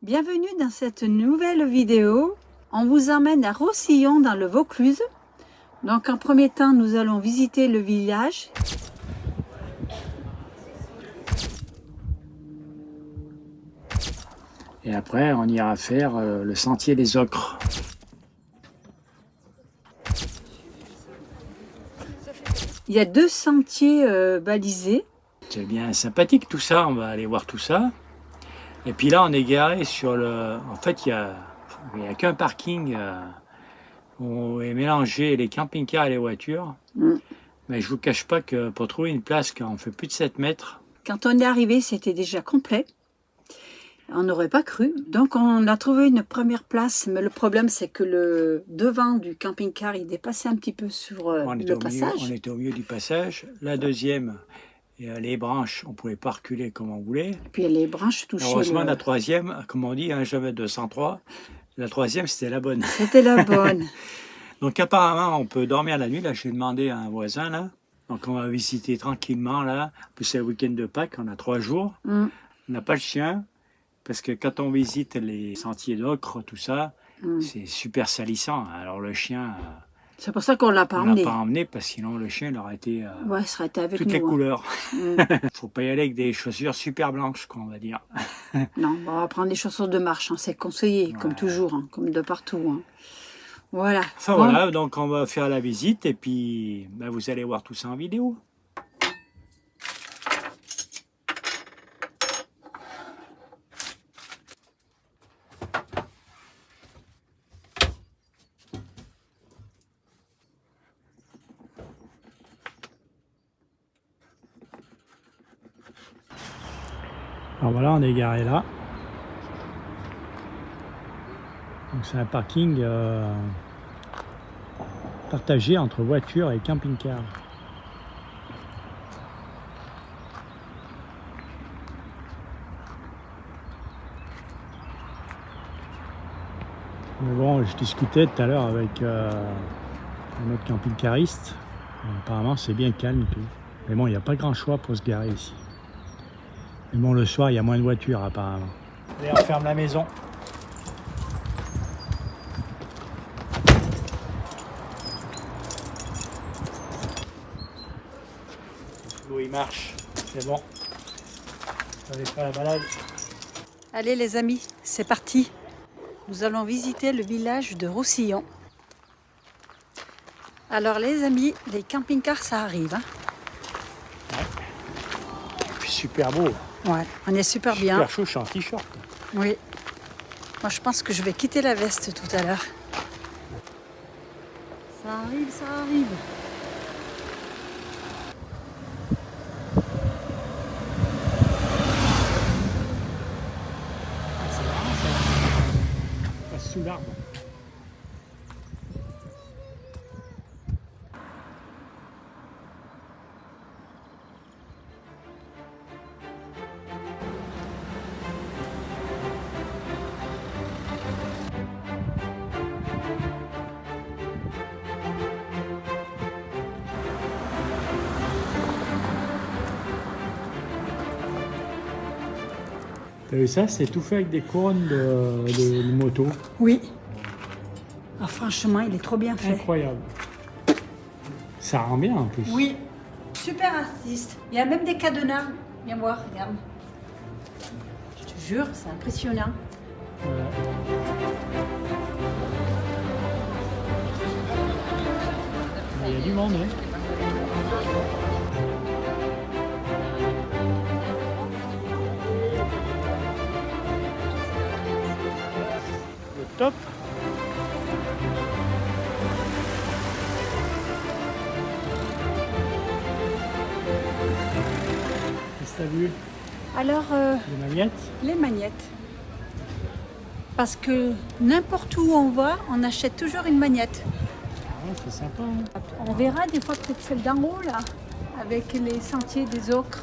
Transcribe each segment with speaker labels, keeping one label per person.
Speaker 1: Bienvenue dans cette nouvelle vidéo. On vous emmène à Roussillon dans le Vaucluse. Donc en premier temps, nous allons visiter le village.
Speaker 2: Et après, on ira faire le sentier des Ocres.
Speaker 1: Il y a 2 sentiers balisés.
Speaker 2: C'est bien sympathique tout ça, on va aller voir tout ça. Et puis là, on est garé sur le... En fait, il y a qu'un parking où est mélangé les camping-cars et les voitures. Mais je vous cache pas que pour trouver une place quand on fait plus de 7 mètres...
Speaker 1: Quand on est arrivé, c'était déjà complet. On n'aurait pas cru. Donc on a trouvé une première place, mais le problème c'est que le devant du camping-car, il dépassait un petit peu sur le passage.
Speaker 2: On était au milieu du passage. La deuxième, les branches, on ne pouvait pas reculer comme on voulait.
Speaker 1: Et puis les branches touchaient.
Speaker 2: Heureusement, la troisième, comme on dit, jamais 203, la troisième c'était la bonne.
Speaker 1: C'était la bonne.
Speaker 2: Donc apparemment, on peut dormir la nuit. Là, j'ai demandé à un voisin, là. Donc on va visiter tranquillement, là. En plus, c'est le week-end de Pâques, on a 3 jours. On n'a pas le chien. Parce que quand on visite les sentiers d'Ocre, tout ça, c'est super salissant. Alors le chien,
Speaker 1: c'est pour ça qu'on l'a pas
Speaker 2: on
Speaker 1: emmené.
Speaker 2: l'a pas emmené, parce que sinon le chien il aurait été
Speaker 1: Ouais, ça aurait été avec
Speaker 2: toutes
Speaker 1: nous.
Speaker 2: les couleurs. Faut pas y aller avec des chaussures super blanches, quoi, on va dire.
Speaker 1: Non, bon, on va prendre des chaussures de marche, hein, c'est conseillé, comme toujours, hein, comme de partout. Hein. Voilà.
Speaker 2: Enfin voilà, donc on va faire la visite et puis vous allez voir tout ça en vidéo. Alors voilà, on est garé là. Donc c'est un parking partagé entre voitures et camping-car. Mais bon, je discutais tout à l'heure avec un autre camping-cariste. Apparemment, c'est bien calme tout. Mais bon, il n'y a pas grand choix pour se garer ici. Mais bon, le soir, il y a moins de voitures apparemment. Allez, on ferme la maison. L'eau, il marche. C'est bon. On n'est pas la balade.
Speaker 1: Allez les amis, c'est parti. Nous allons visiter le village de Roussillon. Alors les amis, les camping-cars, ça arrive. Hein.
Speaker 2: Et puis super beau.
Speaker 1: Ouais, on est super bien.
Speaker 2: Super chaud, je suis en t-shirt.
Speaker 1: Oui. Moi, je pense que je vais quitter la veste tout à l'heure. Ça arrive, ça arrive.
Speaker 2: C'est marrant ça. On passe sous l'arbre. T'as vu ça? C'est tout fait avec des couronnes de moto.
Speaker 1: Oui. Ah, franchement, il est trop bien fait.
Speaker 2: Incroyable. Ça rend bien en plus.
Speaker 1: Oui. Super artiste. Il y a même des cadenas. Viens voir, regarde. Je te jure, c'est impressionnant.
Speaker 2: Voilà. Il y a du monde, hein? Le top. Qu'est-ce que t'as vu?
Speaker 1: Alors,
Speaker 2: Les magnettes?
Speaker 1: les magnettes. Parce que n'importe où on va, on achète toujours une magnette.
Speaker 2: Ah, c'est sympa. Hein?
Speaker 1: On verra des fois peut-être celle d'en haut, là, avec les sentiers des Ocres.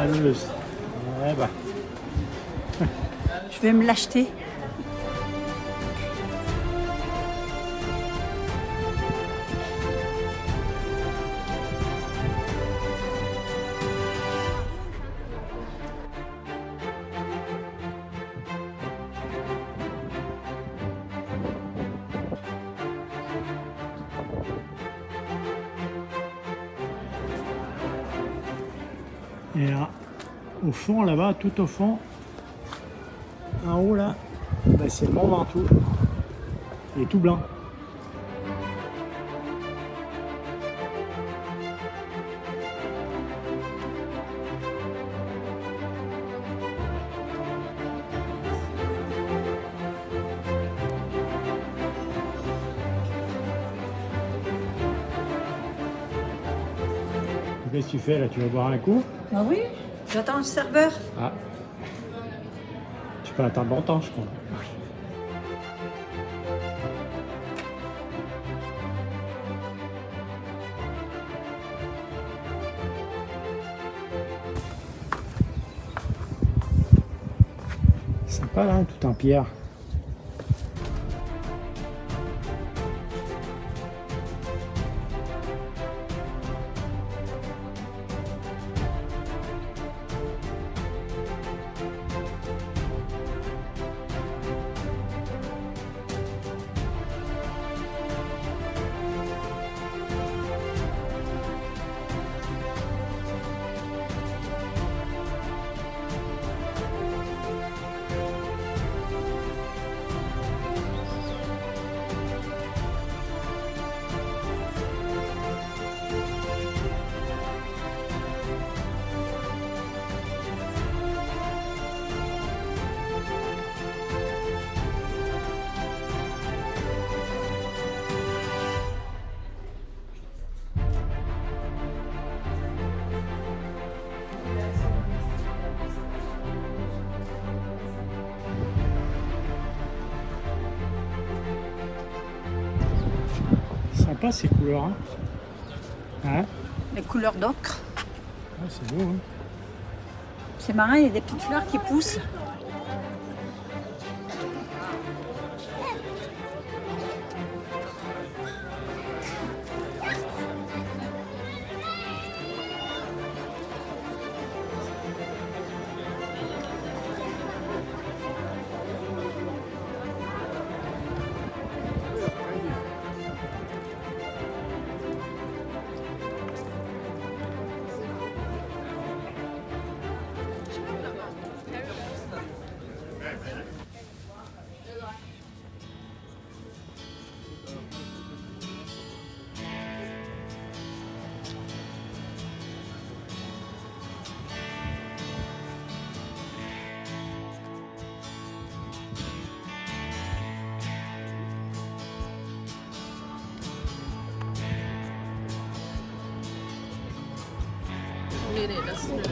Speaker 2: fameuse. Ouais, bah.
Speaker 1: Je vais me l'acheter.
Speaker 2: Et là, au fond, là-bas, tout au fond, en haut là, ben, c'est le Mont Ventoux. Il est tout blanc. Qu'est-ce que tu fais là? Tu vas boire un coup?
Speaker 1: Ah oui, j'attends le serveur.
Speaker 2: Ah. Tu peux attendre longtemps, je crois. Sympa là, tout en pierre. Sympa ces couleurs, hein? Hein?
Speaker 1: Les couleurs d'ocre.
Speaker 2: Ah, c'est beau, hein?
Speaker 1: C'est marrant, il y a des petites fleurs qui poussent.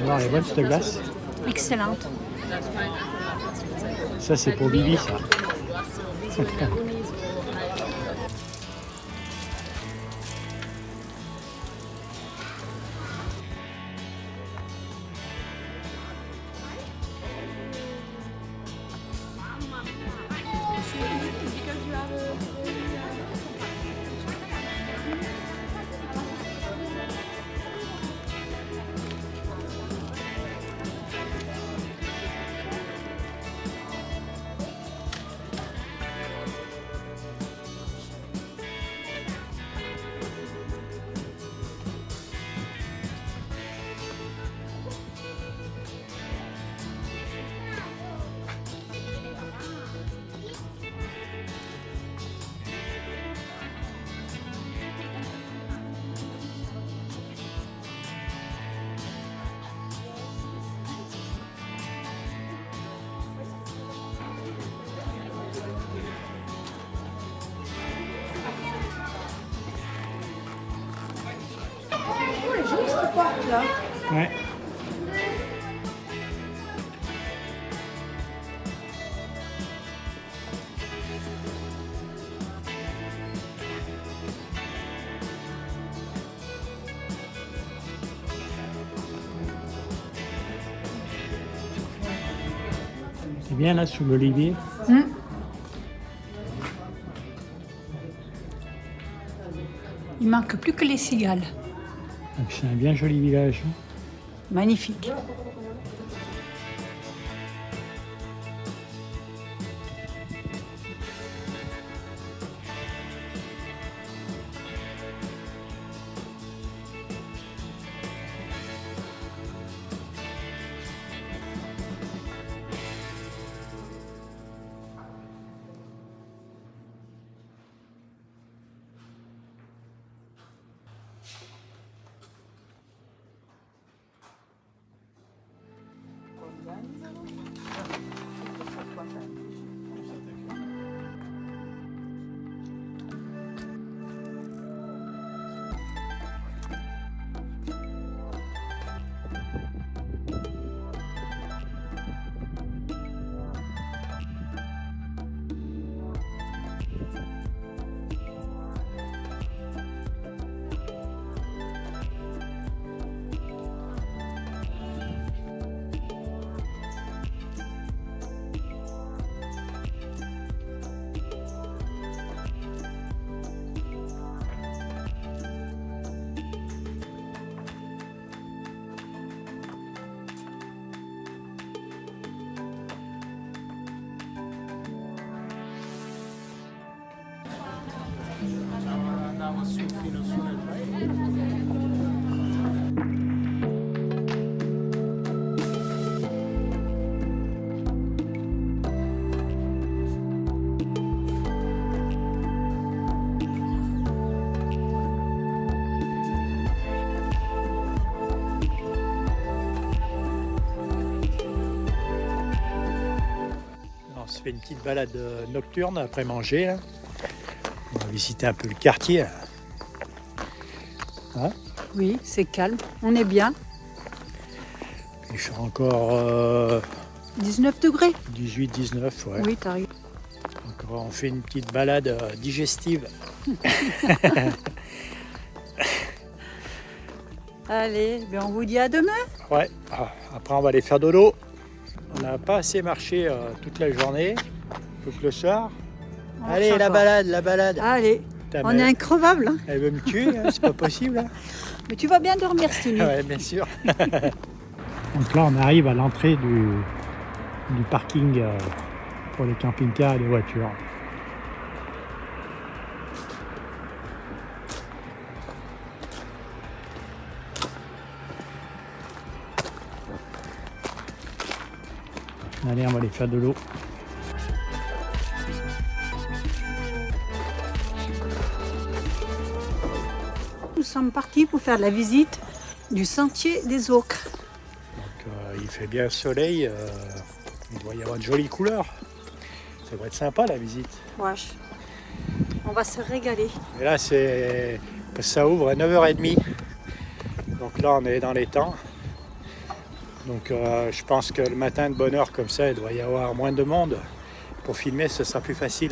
Speaker 2: Alors, elle est bonne cette glace?
Speaker 1: Excellente.
Speaker 2: Ça, c'est pour Bibi, ça. Ouais. C'est bien là sous l'olivier.
Speaker 1: Il manque plus que les cigales.
Speaker 2: Donc, c'est un bien joli village.
Speaker 1: Magnifique.
Speaker 2: On se fait une petite balade nocturne après manger. Là. On va visiter un peu le quartier. Hein?
Speaker 1: Oui, c'est calme. On est bien.
Speaker 2: Il fait encore
Speaker 1: 19 degrés.
Speaker 2: 18-19, ouais.
Speaker 1: Oui, t'arrives.
Speaker 2: On fait une petite balade digestive.
Speaker 1: Allez, ben on vous dit à demain.
Speaker 2: Ouais, après on va aller faire dodo. On n'a pas assez marché toute la journée. Faut que le soir. Allez, la balade, la balade.
Speaker 1: Allez, on est increvable. Hein.
Speaker 2: Elle veut me tuer, hein, c'est pas possible. Hein.
Speaker 1: Mais tu vas bien dormir cette nuit.
Speaker 2: Ouais, bien sûr. Donc là, on arrive à l'entrée du parking pour les camping-cars et les voitures. Allez, on va aller faire de l'eau.
Speaker 1: Nous sommes partis pour faire la visite du sentier des Ocres.
Speaker 2: Donc, il fait bien soleil, il doit y avoir de jolies couleurs. Ça va être sympa la visite.
Speaker 1: Ouais. On va se régaler.
Speaker 2: Et là, ça ouvre à 9h30. Donc là, on est dans les temps. Donc je pense que le matin de bonne heure comme ça, il doit y avoir moins de monde. Pour filmer, ce sera plus facile.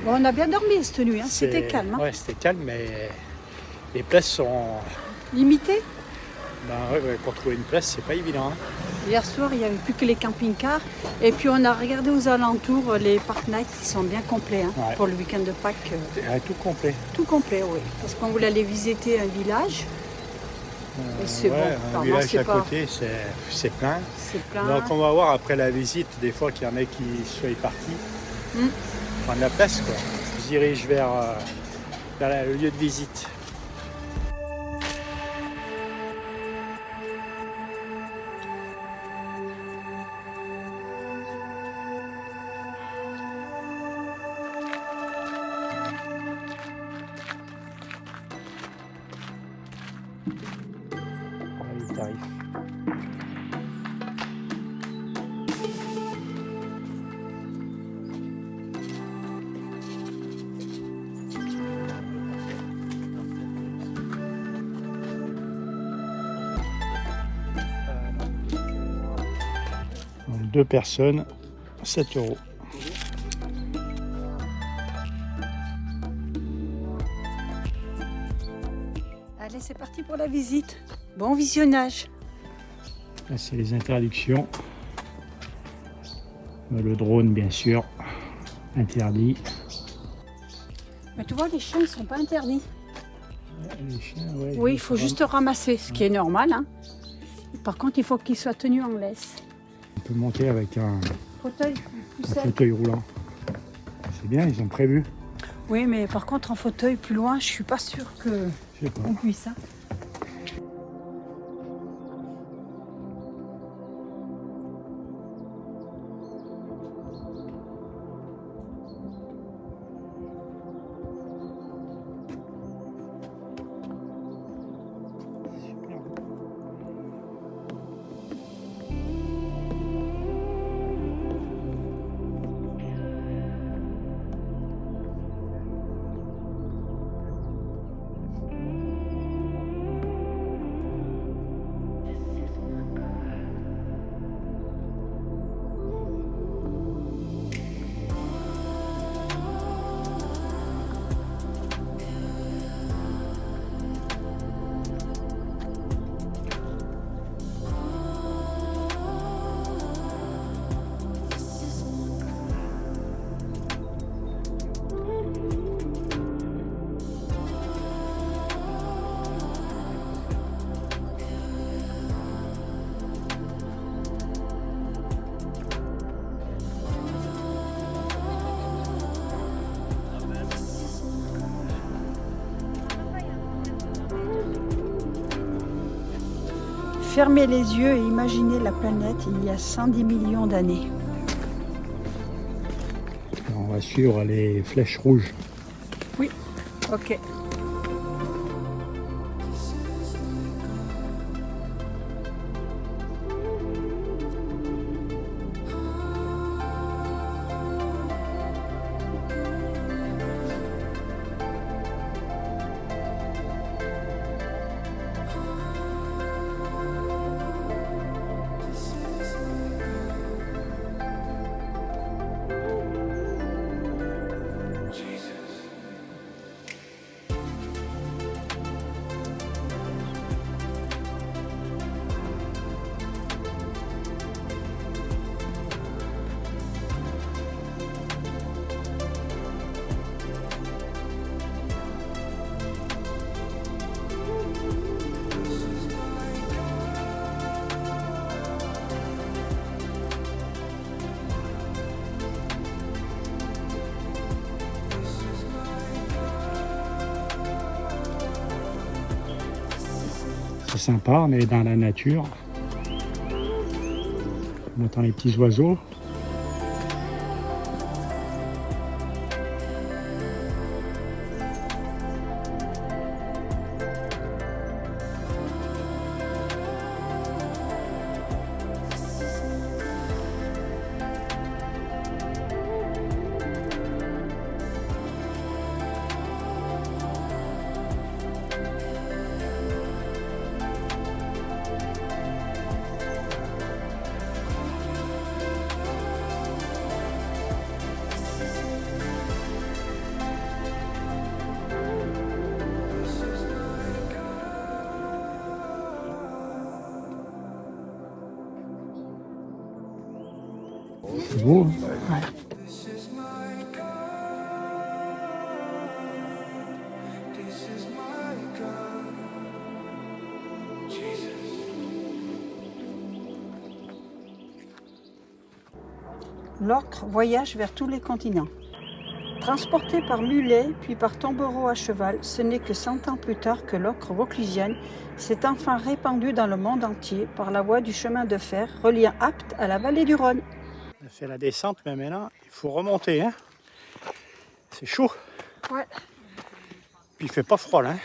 Speaker 1: Bon, on a bien dormi cette nuit, hein. C'était calme. Hein.
Speaker 2: Ouais, c'était calme, mais les places sont...
Speaker 1: Limitées.
Speaker 2: Ben, ouais, pour trouver une place, c'est pas évident. Hein.
Speaker 1: Hier soir, il n'y avait plus que les camping-cars. Et puis on a regardé aux alentours les park nights qui sont bien complets hein, pour le week-end de Pâques.
Speaker 2: Tout complet.
Speaker 1: Tout complet, oui. Parce qu'on voulait aller visiter un village. Et c'est bon.
Speaker 2: Un village à côté, c'est plein. Donc on va voir après la visite, des fois qu'il y en a qui soient partis. Prendre la place, quoi. On se dirige vers le lieu de visite. Tarif. Donc 2 personnes, 7 €.
Speaker 1: Allez, c'est parti pour la visite. Bon visionnage.
Speaker 2: Là, c'est les introductions. Le drone, bien sûr, interdit.
Speaker 1: Mais tu vois, les chiens, ils sont pas interdits.
Speaker 2: Les chiens, ouais,
Speaker 1: Oui, il faut juste ramasser, ce qui est normal. Hein. Par contre, il faut qu'ils soient tenus en laisse.
Speaker 2: On peut monter avec un
Speaker 1: Fauteuil,
Speaker 2: fauteuil roulant. C'est bien, ils ont prévu.
Speaker 1: Oui, mais par contre, en fauteuil plus loin, je suis pas sûre que
Speaker 2: Je sais pas.
Speaker 1: on puisse. Hein. Fermez les yeux et imaginez la planète il y a 110 millions d'années.
Speaker 2: On va suivre les flèches rouges.
Speaker 1: Oui, ok.
Speaker 2: C'est sympa, on est dans la nature. On entend les petits oiseaux. C'est beau, hein?
Speaker 1: Ouais. L'ocre voyage vers tous les continents. Transporté par mulet puis par tombereau à cheval, ce n'est que 100 ans plus tard que l'ocre vauclusienne s'est enfin répandue dans le monde entier par la voie du chemin de fer reliant Apt à la vallée du Rhône.
Speaker 2: On a fait la descente, mais maintenant, il faut remonter. Hein. C'est chaud.
Speaker 1: Ouais.
Speaker 2: Puis il fait pas froid là. Hein.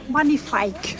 Speaker 1: Magnifique.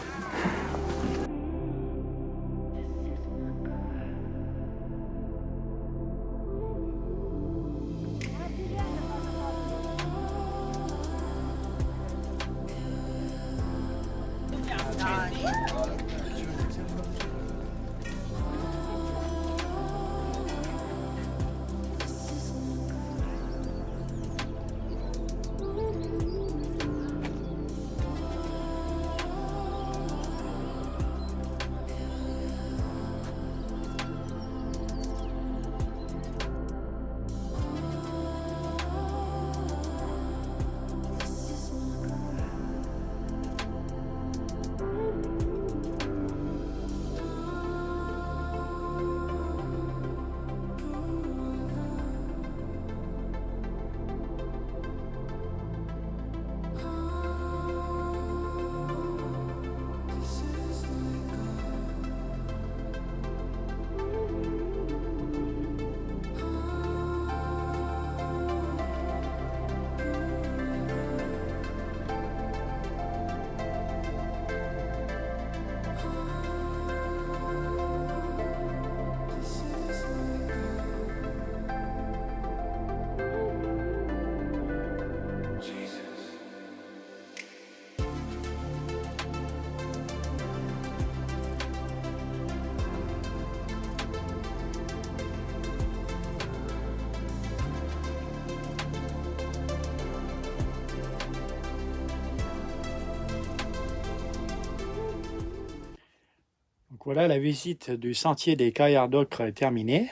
Speaker 2: Voilà, la visite du sentier des Carrières d'Ocre est terminée.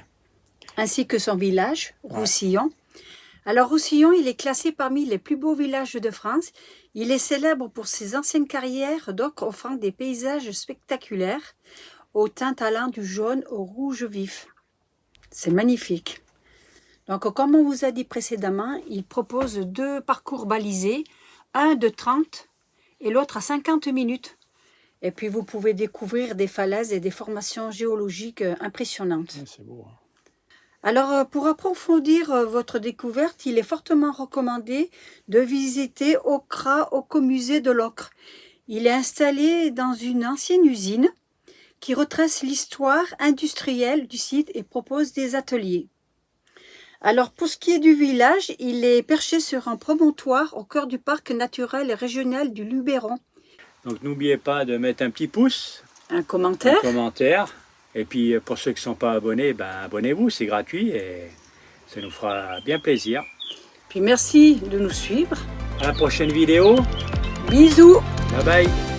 Speaker 1: Ainsi que son village, Roussillon. Alors Roussillon, il est classé parmi les plus beaux villages de France. Il est célèbre pour ses anciennes carrières d'ocre offrant des paysages spectaculaires, au teint allant du jaune au rouge vif. C'est magnifique. Donc comme on vous a dit précédemment, il propose 2 parcours balisés, un de 30 et l'autre à 50 minutes. Et puis vous pouvez découvrir des falaises et des formations géologiques impressionnantes.
Speaker 2: C'est beau. Hein.
Speaker 1: Alors pour approfondir votre découverte, il est fortement recommandé de visiter Ocra Ocomusée de l'Ocre. Il est installé dans une ancienne usine qui retrace l'histoire industrielle du site et propose des ateliers. Alors pour ce qui est du village, il est perché sur un promontoire au cœur du parc naturel et régional du Luberon.
Speaker 2: Donc n'oubliez pas de mettre un petit pouce,
Speaker 1: un commentaire.
Speaker 2: Et puis pour ceux qui ne sont pas abonnés, abonnez-vous, c'est gratuit et ça nous fera bien plaisir.
Speaker 1: Puis merci de nous suivre.
Speaker 2: À la prochaine vidéo.
Speaker 1: Bisous.
Speaker 2: Bye bye.